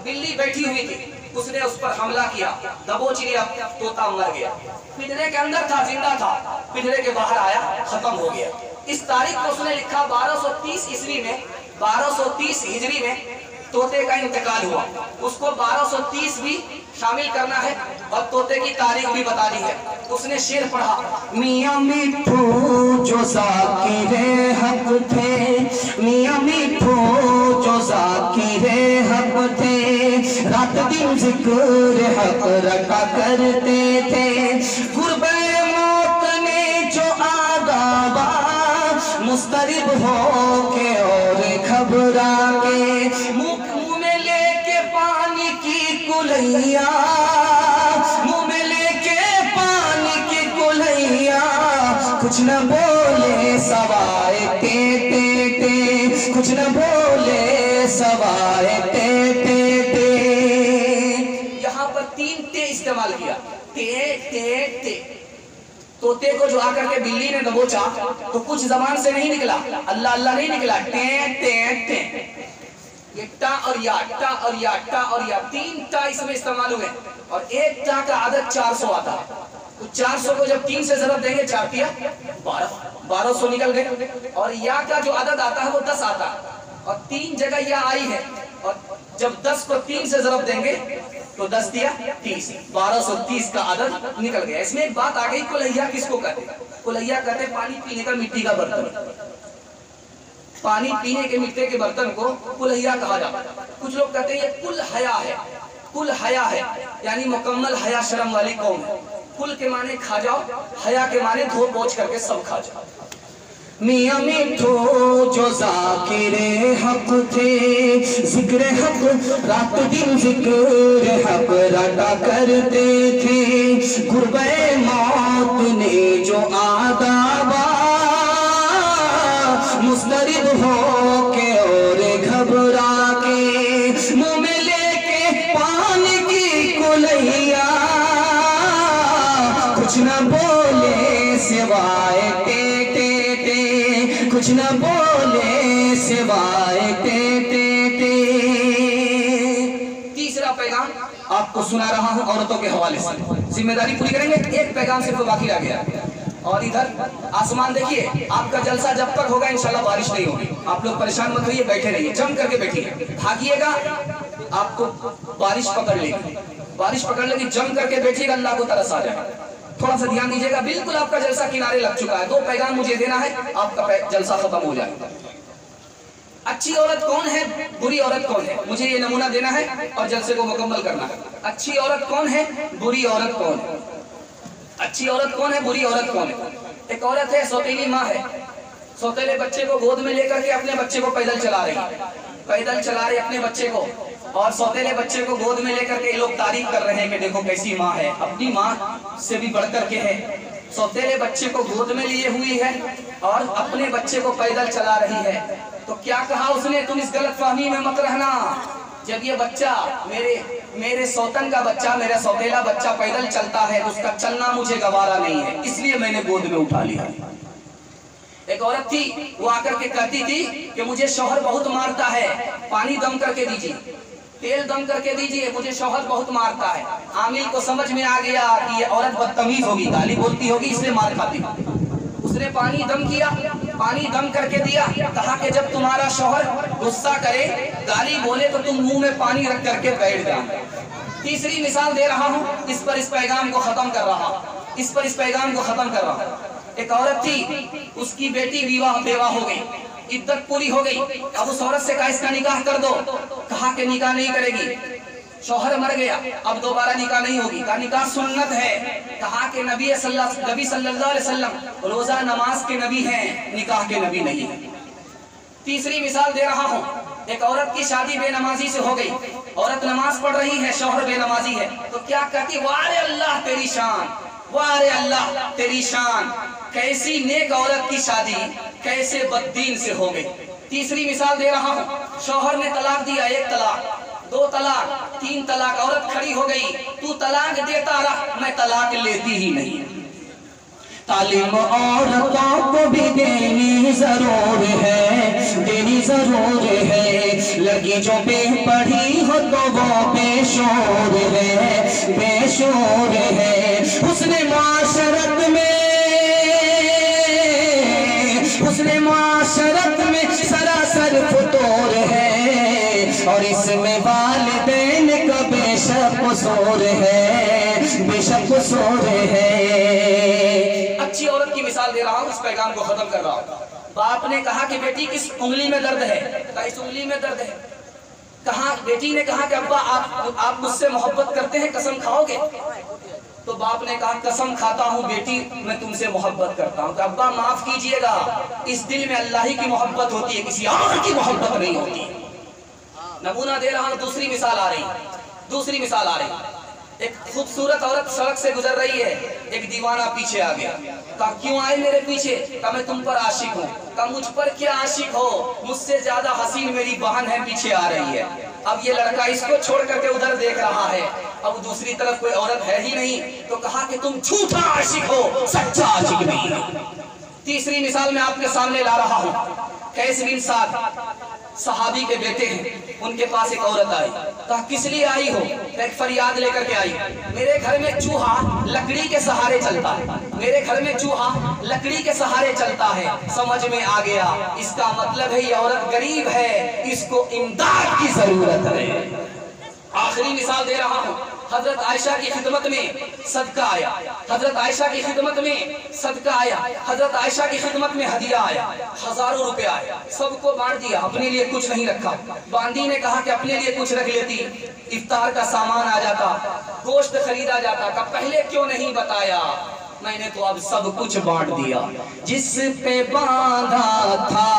बिल्ली बैठी हुई थी, उसने उस पर हमला किया, दबोच लिया, तोता मर गया। पिंजरे के अंदर था, जिंदा था, पिंजरे के बाहर आया, खत्म हो गया। इस तारीख को उसने लिखा 1230 ईस्वी में, 1230 हिजरी में तोते का इंतकाल हुआ। उसको 1230 भी शामिल करना है और तोते की तारीख भी बतानी है। उसने शेर पढ़ा, मियां मिठू जो ज़ाकिरे हक थे, मियां मिठू जो ज़ाकिरे हक थे, रात दिन जिक्र हक रखा करते थे। गुरबे मौत ने जो आदाबा मुस्तरिब हो के और घबरा के, मुंह में लेके पानी की कुलैया, मुंह में लेके पानी की कुलैया, कुछ न बोले सवाए ते ते ते, कुछ न बोले सवाए ते ते ते। यहाँ पर 3 ते इस्तेमाल किया, ते ते ते। तोते को जो आकर के बिल्ली ने दबोचा तो कुछ जबान से नहीं निकला, अल्लाह अल्लाह नहीं निकला, टे टे टे। ये टा और या, टा और या, टा और या, 3 टा इसमें इस्तेमाल हुए और एक टा का आदद 400 आता है। तो 400 को जब 3 से जरब देंगे, 4 तिया 1200 निकल गए। और या का जो आदद आता है वो 10 आता है और 3 जगह या आई है और जब 10 को 3 से जरब देंगे तो 10 दिया 30, 1230 का आदद निकल गया। इसमें एक बात आ गई, कुलैया किसको कहते? कुलैया कहते पानी पीने का मिट्टी का बर्तन, पानी पीने के मिट्टी के बर्तन को कुलैया कहा जाता है। कुछ लोग कहते हैं ये कुल हया है, कुल हया है यानी मुकम्मल हया शर्म वाली कौम है। कुल के माने खा जाओ, हया के माने धो पोंछ करके सब खा जाओ। मियां मिठू जो ज़ाकिरे हक थे, जिक्र हक रात दिन जिक्र हक रटा करते थे। गुरबे मौत ने जो आदाबा मुस्तरिब हो के और घबरा के, मुंह में लेके पानी की कुलैया, कुछ न बोले सिवाय टे टे टे, कुछ न बोले सिवाय टे टे टे। तीसरा पैगाम आपको सुना रहा हूं औरतों के हवाले से, जिम्मेदारी पूरी करेंगे। एक पैगाम सिर्फ बाकी रह गया और इधर आसमान देखिए, आपका जलसा जब तक होगा इंशाल्लाह बारिश नहीं होगी। आप लोग परेशान मत होइए, बैठे रहिए, जम करके बैठिए। भागिएगा आपको बारिश पकड़ लेगी, बारिश पकड़ लेगी, जम करके बैठिएगा, अल्लाह को तरस आ जाएगा। थोड़ा सा ध्यान दीजिएगा, बिल्कुल आपका जलसा किनारे लग चुका है। 2 पैगाम मुझे देना है, आपका जलसा खत्म हो जाएगा। अच्छी औरत कौन है, बुरी औरत कौन है, मुझे ये नमूना देना है और जलसे को मुकम्मल करना है। अच्छी औरत कौन है, बुरी औरत कौन है, अच्छी औरत कौन है, बुरी औरत कौन है। एक औरत है, सौतेली माँ है, सौतेले बच्चे को गोद में लेकर के अपने बच्चे को पैदल चला रही है, पैदल चला रही अपने बच्चे को, और सौतेले बच्चे को गोद में लेकर के लोग तारीफ कर रहे हैं कि देखो कैसी माँ है, अपनी माँ से भी बढ़कर के है। सौतेले बच्चे को गोद में लिए हुई है और अपने बच्चे को पैदल चला रही है। तो क्या कहा उसने, तुम इस गलतफहमी में मत रहना, जब ये बच्चा मेरे सौतन का बच्चा, मेरा सौतेला बच्चा पैदल चलता है तो उसका चलना मुझे गवारा नहीं है, इसलिए मैंने गोद में उठा लिया। एक औरत थी, वो आकर के कहती थी कि मुझे शौहर बहुत मारता है, पानी दम करके दीजिए, तेल दम करके दीजिए, मुझे शौहर बहुत मारता है। आमिल को समझ में आ गया कि ये औरत बदतमीज होगी, गाली बोलती होगी, इसलिए मार खाती। उसने पानी दम किया, पानी दम करके दिया, कहा कि जब तुम्हारा शौहर गुस्सा करे, गाली बोले तो तुम मुंह में पानी रख करके बैठ जाओ। तीसरी मिसाल दे रहा हूँ, इस पर इस पैगाम को खत्म कर रहा हूँ, इस पर इस पैगाम को खत्म कर रहा हूँ। एक औरत थी, उसकी बेटी बेवा हो गई, इद्दत पूरी हो गई। अब उस औरत से कहा इसका निकाह कर दो, कहा कि निकाह नहीं करेगी, शौहर मर गया, अब दोबारा निकाह नहीं होगी। कहा निकाह सुन्नत है। कहा कि नबी सल्लल्लाहु अलैहि वसल्लम रोजा नमाज के नबी हैं, निकाह के नबी नहीं है। तीसरी मिसाल दे रहा हूँ, एक औरत की शादी बेनमाजी से हो गई, औरत नमाज पढ़ रही है, शौहर बेनमाजी है, तो क्या कहती, वारे अल्लाह तेरी शान, वारे अल्लाह तेरी शान, कैसी नेक औरत की शादी कैसे बददीन से हो गई। तीसरी मिसाल दे रहा हूँ, शौहर ने तलाक दिया, 1 तलाक, 2 तलाक, 3 तलाक, औरत खड़ी हो गई, तू तलाक देता रहा, मैं तलाक लेती ही नहीं।
तालीम औरतों को भी देनी जरूर है, देनी जरूर है। लड़की जो बेपढ़ी हो तो वो बेशोर है, बेशोर है। उसने माशरत में सरासर फतूर है, और इसमें वालिदैन का बेशक कसूर है, बेशक कसूर है।
अच्छी औरत की मिसाल दे रहा हूँ, इस पैगाम को खत्म कर रहा हूँ। बाप ने कहा कि बेटी किस उंगली में दर्द है, कहा इस उंगली में दर्द है। कहा, बेटी ने कहा कि अब्बा आप मुझसे मोहब्बत करते हैं, कसम खाओगे? तो बाप ने कहा कसम खाता हूँ बेटी मैं तुमसे मोहब्बत करता हूँ। तो अब्बा माफ कीजिएगा, इस दिल में अल्लाह ही की मोहब्बत होती है, किसी और की मोहब्बत नहीं होती। नमूना दे रहा हूँ, दूसरी मिसाल आ रही। एक खूबसूरत औरत सड़क से गुजर रही है, एक दीवाना पीछे आ गया। कहा क्यों आए मेरे पीछे? कहा मैं तुम पर आशिक हूँ। कहा मुझ पर क्या आशिक हो, मुझसे ज्यादा हसीन मेरी बहन है पीछे आ रही है। अब ये लड़का इसको छोड़ करके उधर देख रहा है, अब दूसरी तरफ कोई औरत है ही नहीं। तो कहा कि तुम झूठा आशिक हो, सच्चा आशिक नहीं हो। तीसरी मिसाल मैं आपके सामने ला रहा हूँ। कैस बिन साद सहाबी के बेटे हैं, उनके पास एक औरत आई। कहा किस लिए आई हो? एक फरियाद लेकर के आई, मेरे घर में चूहा लकड़ी के सहारे चलता है, मेरे घर में चूहा लकड़ी के सहारे चलता है। समझ में आ गया, इसका मतलब है ये औरत गरीब है, इसको इमदाद की जरूरत है। आखिरी मिसाल दे रहा हूँ, हजरत आयशा की खिदमत में सदका आया, हजरत आयशा की खिदमत में सदका आया, हजरत आयशा की खिदमत में हदिया आया, हजारों रुपए आए, सबको बांट दिया, अपने लिए कुछ नहीं रखा। बांदी ने कहा कि अपने लिए कुछ रख लेती, इफ्तार का सामान आ जाता, गोश्त खरीदा जाता। का पहले क्यों नहीं बताया? मैंने तो अब सब कुछ बांट दिया।
जिस पे बांधा था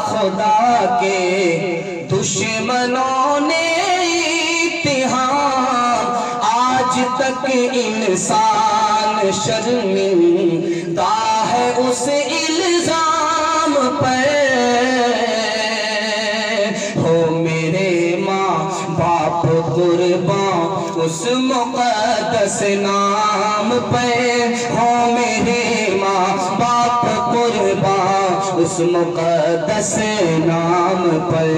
खुदा के दुश्मनों ने आज तक इंसान शर्मिंदा है उस इल्जाम पर। हो मेरे माँ बाप कुर्बान उस मुक़द्दस नाम पे, हो मेरे माँ बाप कुर्बान उस मुक़द्दस नाम पर।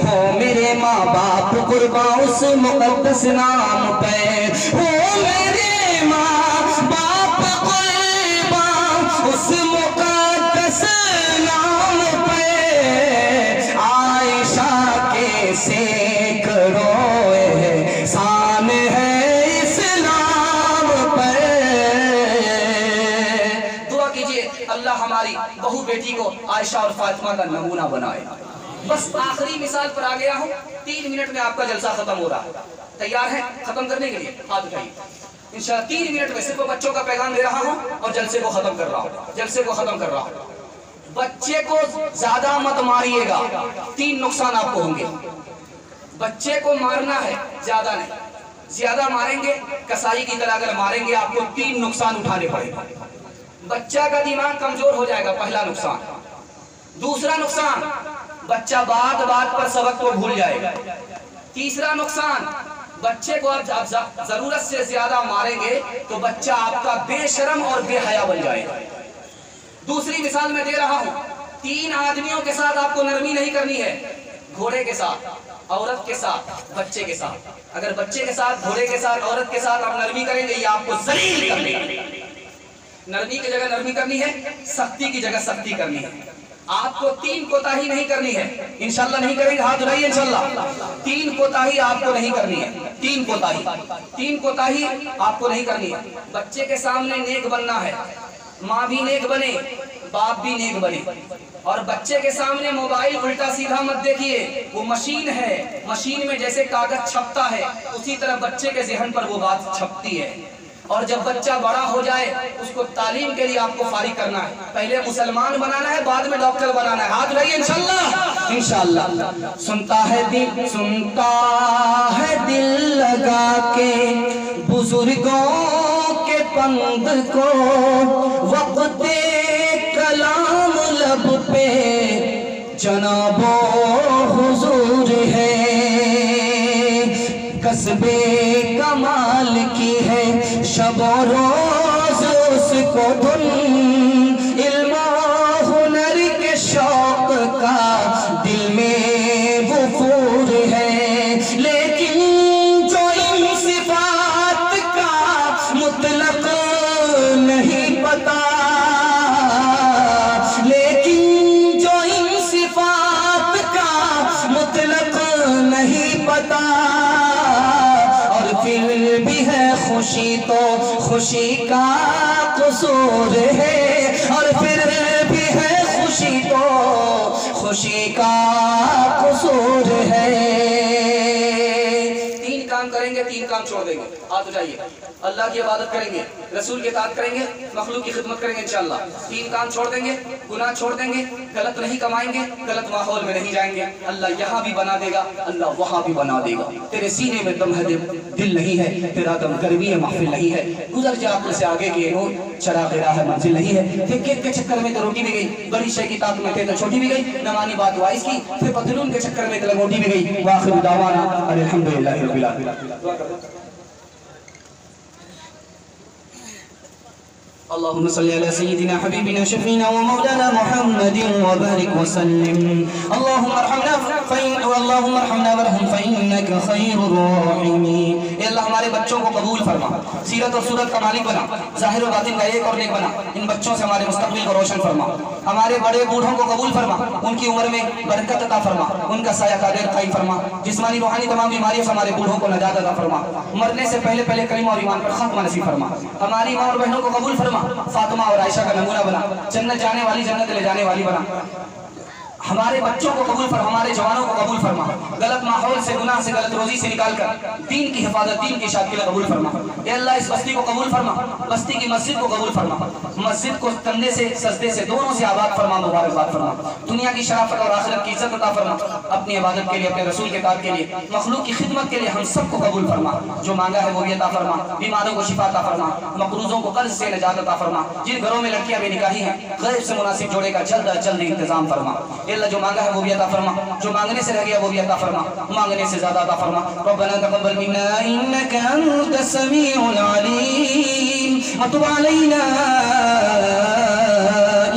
हो मेरे माँ बाप कुर्बान उस मुक़द्दस नाम पे, हो मेरे माँ बाप कुर्बान उस मुक़द्दस नाम पे। आयशा के सैकड़ों एहसान है इस्लाम पर।
दुआ कीजिए अल्लाह हमारी बहू बेटी को आयशा और फातिमा का नमूना बनाए। बस आखिरी मिसाल पर आ गया हूँ, 3 मिनट में आपका जलसा खत्म हो रहा है। तैयार है खत्म करने के लिए? हाथ उठाइए। इंशाअल्लाह 3 मिनट में सिर्फ बच्चों का पैगाम दे रहा हूँ और जलसे को खत्म कर रहा हूँ। बच्चे को ज्यादा मत मारिएगा, 3 नुकसान आपको होंगे। बच्चे को मारना है, ज्यादा नहीं। ज्यादा मारेंगे, कसाई की तरह अगर मारेंगे, आपको 3 नुकसान उठाने पड़ेगा। बच्चा का दिमाग कमजोर हो जाएगा, पहला नुकसान। दूसरा नुकसान, बच्चा बात बात पर सबक को भूल जाएगा। तीसरा नुकसान, बच्चे को आप जरूरत से ज्यादा मारेंगे तो बच्चा आपका बेशरम और बेहया बन जाएगा। दूसरी मिसाल मैं दे रहा हूं, 3 आदमियों के साथ आपको नरमी नहीं करनी है। घोड़े के साथ, औरत के साथ, बच्चे के साथ। अगर बच्चे के साथ, घोड़े के साथ, औरत के साथ आप नरमी करेंगे, ये आपको जलील कर देगा। नरमी की जगह नरमी करनी है, सख्ती की जगह सख्ती करनी है। आपको 3 कोताही नहीं करनी है। इंशाल्लाह नहीं करेंगे, हाथ उठाइए इंशाल्लाह। 3 कोताही आपको नहीं करनी है। 3 कोताही आपको नहीं करनी है। बच्चे के सामने नेक बनना है, माँ भी नेक बने, باپ بھی نیک بنے. اور بچے کے سامنے موبائل الٹا سیدھا مت دیکھیے، وہ مشین ہے، مشین میں جیسے کاغذ چھپتا ہے اسی طرح بچے کے ذہن پر وہ بات چھپتی ہے. اور جب بچہ بڑا ہو جائے اس کو تعلیم کے لیے آپ کو فارغ کرنا ہے. پہلے مسلمان بنانا ہے، بعد میں ڈاکٹر بنانا ہے. ہاتھ اٹھائیے انشاءاللہ انشاءاللہ. سنتا ہے دل لگا کے بزرگوں کے پند کو، وقت کلام لب پہ جناب حضور ہے. کسب کمال کی ہے شب و روز اس کو دھن، علم و ہنر کے شوق کا دل میں وفور ہے. لیکن جو ان صفات کا مطلق نہیں پتا، لیکن جو ان صفات کا مطلق نہیں پتا، پھر بھی ہے خوشی تو خوشی کا قصور ہے، اور پھر بھی ہے خوشی تو خوشی کا قصور ہے. تین کام کریں گے، تین کام چھوڑ دیں گے. ہاتھ اٹھائیے. اللہ کی عبادت کریں گے، رسول کی اطاعت کریں گے، مخلوق کی خدمت کریں گے انشاءاللہ. تین کام چھوڑ دیں گے، گناہ چھوڑ دیں گے، غلط نہیں کمائیں گے، غلط ماحول میں نہیں جائیں گے. اللہ یہاں بھی بنا دے گا، اللہ وہاں بھی بنا دے گا. تیرے سینے میں دم ہے، دل نہیں ہے، تیرا دم گرمی ہے، محفل نہیں ہے. گزر جا عقل سے آگے کی نور، چراغ راہ ہے منزل نہیں ہے. پھر کیک کے چکر میں تو روٹی بھی گئی، بڑی شے کی طاقت میں تھے تو چھوٹی بھی گئی. نمانی بات وائس کی، پھر پتلون کے چکر میں تو لنگوٹی بھی گئی. وآخر دعوانا الحمدللہ رب العالمین. اللهم صل على سيدنا حبيبنا شفينا ومولانا محمد وبارك وسلم. اللهم ارحمنا وارحم فإنك خير الراحمين. اے اللہ ہمارے بچوں کو قبول فرما، سیرت اور صورت کا مالک بنا، ظاہر و باطن کا ایک اور نیک بنا. ان بچوں سے ہمارے مستقبل کو روشن فرما. ہمارے بڑے بوڑھوں کو قبول فرما، ان کی عمر میں برکت عطا فرما، ان کا سایہ قادر قائم فرما. جسمانی روحانی تمام بیماریوں سے ہمارے بوڑھوں کو نجات عطا فرما. مرنے سے پہلے کلمہ اور ایمان پر خاتمہ نصیب فرما. ہماری ماں اور بہنوں کو قبول فرما، فاطمہ اور عائشہ کا نمونہ بنا، جنت جانے والی جنت لے جانے والی بنا. ہمارے بچوں کو قبول فرما، ہمارے جوانوں کو قبول فرما. غلط ماحول سے، گناہ سے، غلط روزی سے نکال کر دین کی حفاظت، دین کی اشاعت کے لیے قبول فرما. اے اللہ اس بستی کو قبول فرما، بستی کی مسجد کو قبول فرما. مسجد کو کندھے سے، سجدے سے، دونوں سے آباد فرما، مبارکباد فرما. دنیا کی شرافت اور آخرت کی عزت عطا فرما. اپنی عبادت کے لیے، اپنے رسول کے اطاعت کے لیے، مخلوق کی خدمت کے لیے ہم سب کو قبول فرما. جو مانگا ہے وہ بھی عطا فرما. بیماروں کو شفا عطا فرما، مقروضوں کو قرض سے نجات عطا فرما. جن گھروں میں لڑکیاں بے نکاحی ہیں، غیب سے مناسب جوڑے کا جلد از جلد انتظام فرما. اے اللہ جو مانگا ہے وہ بھی عطا فرما، جو مانگنے سے رہ گیا وہ بھی عطا فرما، مانگنے سے زیادہ عطا فرما. ربنا تقبل منا انك انت السميع العليم وتب علينا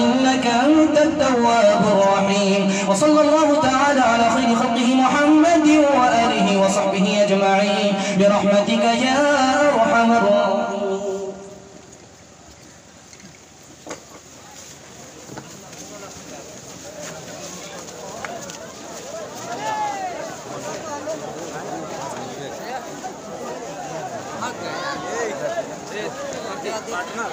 انك انت التواب الرحيم. وصلى الله تعالى على خير خلقه محمد وآله وصحبه اجمعين برحمتك يا ارحم الراحمين.
partner.